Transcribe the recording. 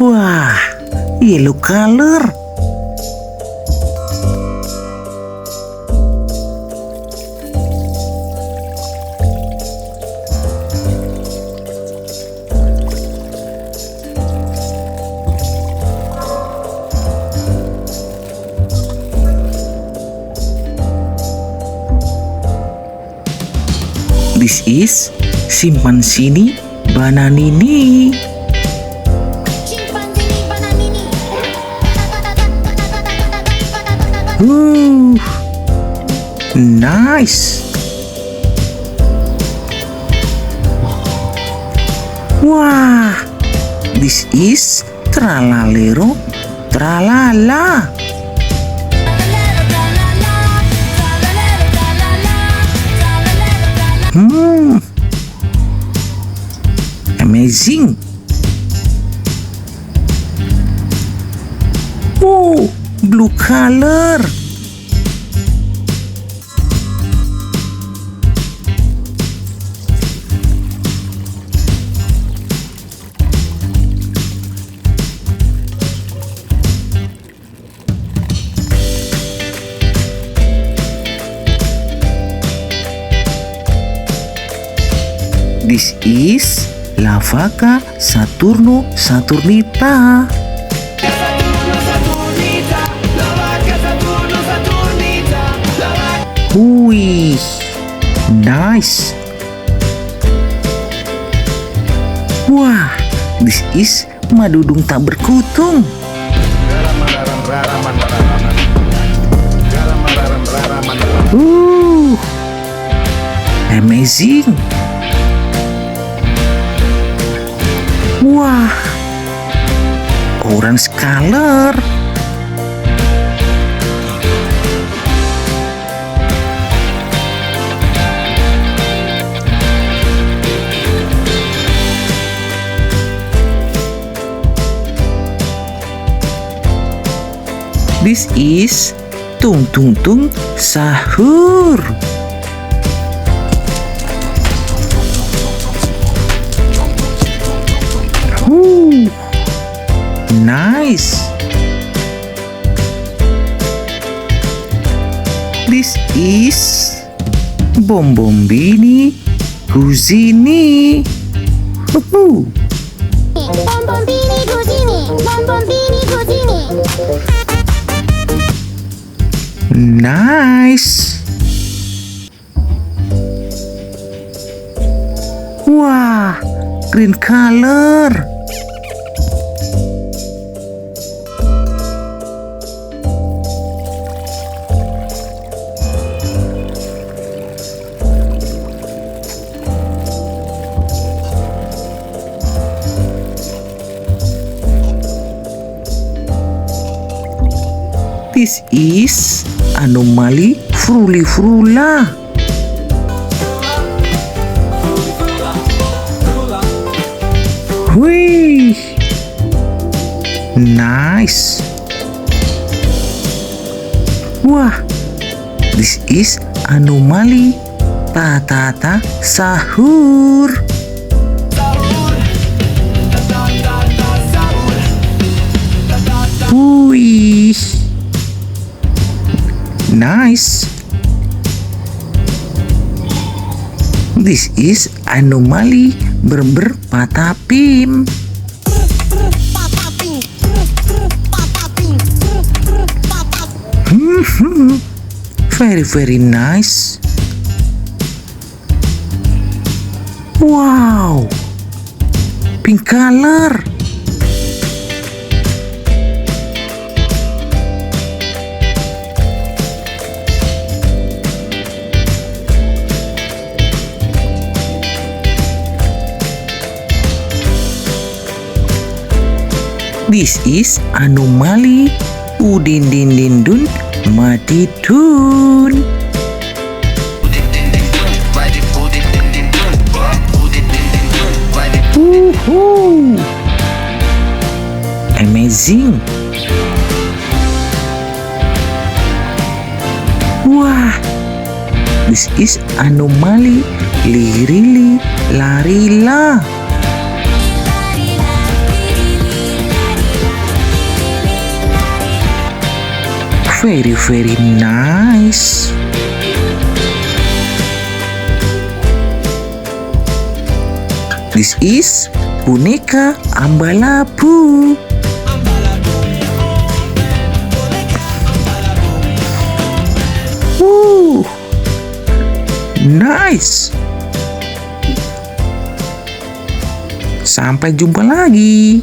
Wah, yellow color. This is Chimpanzini Bananini. Chimpanzini Bananini. Nice. Wah, this is Tralalero Tralala. Amazing. Oh, blue color. This is Lavaca Saturno Saturnita. Wih, nice. Wah, this is Madudung tak berkutung. Amazing. Wah, orange color. This is Tung Tung Tung Sahur. Nice. This is Bombombini Cusini. Bombombini Cusini. Bombombini Cusini. Nice. Wah, green color. This is Anomali Frulifrula. Wih, nice. Wah, this is Anomali Tatata Sahur. Wih, nice. This is Anomali Berber Patapim. Very nice. Wow, pink color. This is Anomali Udindindindun Matidun. Amazing. Wah, This is anomali lirili larila. Very very nice. This is boneka Ambalabu. Nice. Sampai jumpa lagi.